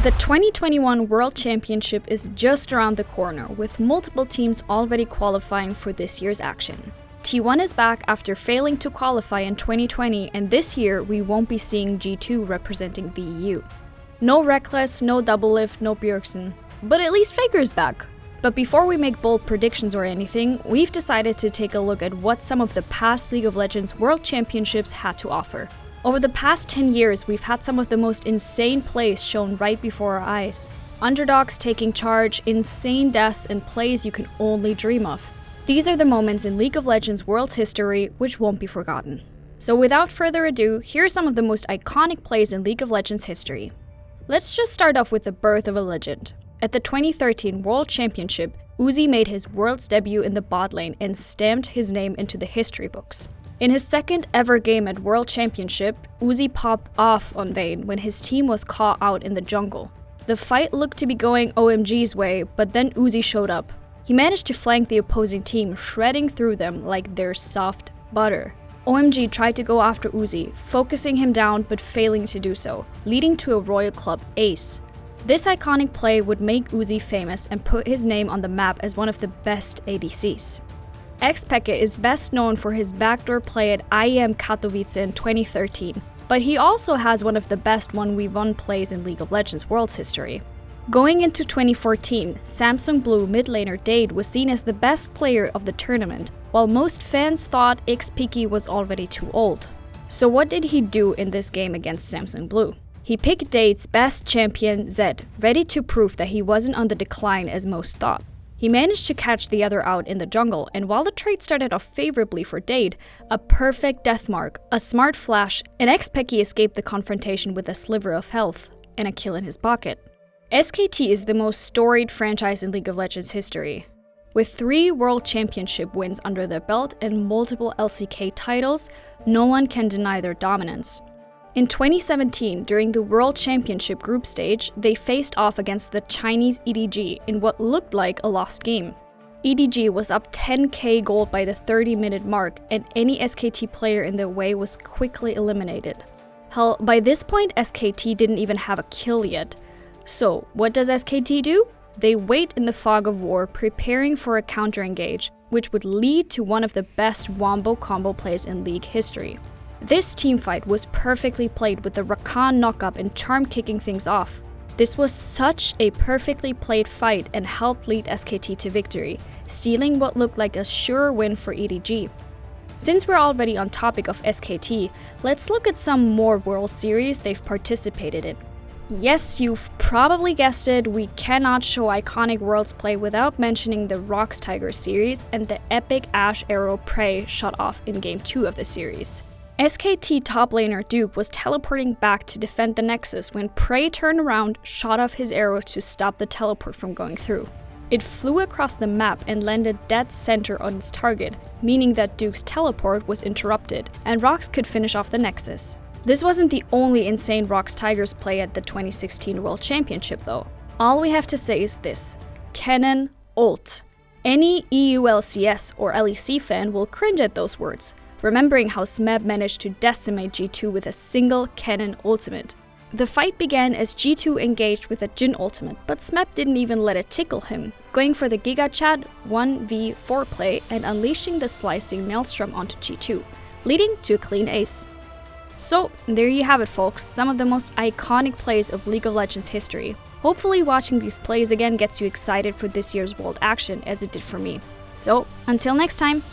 The 2021 World Championship is just around the corner, with multiple teams already qualifying for this year's action. T1 is back after failing to qualify in 2020, and this year we won't be seeing G2 representing the EU. No Reckless, no Doublelift, no Bjergsen, but at least Faker's back. But before we make bold predictions or anything, we've decided to take a look at what some of the past League of Legends World Championships had to offer. Over the past 10 years, we've had some of the most insane plays shown right before our eyes. Underdogs taking charge, insane deaths, and plays you can only dream of. These are the moments in League of Legends World's history which won't be forgotten. So without further ado, here are some of the most iconic plays in League of Legends history. Let's just start off with the birth of a legend. At the 2013 World Championship, Uzi made his Worlds debut in the bot lane and stamped his name into the history books. In his second ever game at World Championship, Uzi popped off on Vayne when his team was caught out in the jungle. The fight looked to be going OMG's way, but then Uzi showed up. He managed to flank the opposing team, shredding through them like they're soft butter. OMG tried to go after Uzi, focusing him down but failing to do so, leading to a Royal Club ace. This iconic play would make Uzi famous and put his name on the map as one of the best ADCs. xPeke is best known for his backdoor play at IEM Katowice in 2013, but he also has one of the best 1v1 plays in League of Legends World's history. Going into 2014, Samsung Blue mid laner Dade was seen as the best player of the tournament, while most fans thought xPeke was already too old. So what did he do in this game against Samsung Blue? He picked Dade's best champion, Zed, ready to prove that he wasn't on the decline as most thought. He managed to catch the other out in the jungle, and while the trade started off favorably for Dade, a perfect death mark, a smart flash, and xPeke escaped the confrontation with a sliver of health and a kill in his pocket. SKT is the most storied franchise in League of Legends history. With 3 World Championship wins under their belt and multiple LCK titles, no one can deny their dominance. In 2017, during the World Championship group stage, they faced off against the Chinese EDG in what looked like a lost game. EDG was up 10k gold by the 30-minute mark, and any SKT player in their way was quickly eliminated. Hell, by this point SKT didn't even have a kill yet. So, what does SKT do? They wait in the fog of war, preparing for a counter-engage, which would lead to one of the best wombo combo plays in League history. This teamfight was perfectly played with the Rakan knockup and charm kicking things off. This was such a perfectly played fight and helped lead SKT to victory, stealing what looked like a sure win for EDG. Since we're already on topic of SKT, let's look at some more World Series they've participated in. Yes, you've probably guessed it, we cannot show iconic Worlds play without mentioning the Rox Tiger series and the epic Ashe arrow Prey shot off in Game 2 of the series. SKT top laner Duke was teleporting back to defend the Nexus when Prey turned around, shot off his arrow to stop the teleport from going through. It flew across the map and landed dead center on its target, meaning that Duke's teleport was interrupted, and Rox could finish off the Nexus. This wasn't the only insane Rox Tigers play at the 2016 World Championship though. All we have to say is this: Kennen Ult. Any EULCS or LEC fan will cringe at those words, remembering how Smeb managed to decimate G2 with a single Kennen ultimate. The fight began as G2 engaged with a Jhin ultimate, but Smeb didn't even let it tickle him, going for the Giga Chad 1v4 play and unleashing the slicing Maelstrom onto G2, leading to a clean ace. So, there you have it folks, some of the most iconic plays of League of Legends history. Hopefully watching these plays again gets you excited for this year's World action as it did for me. So, until next time!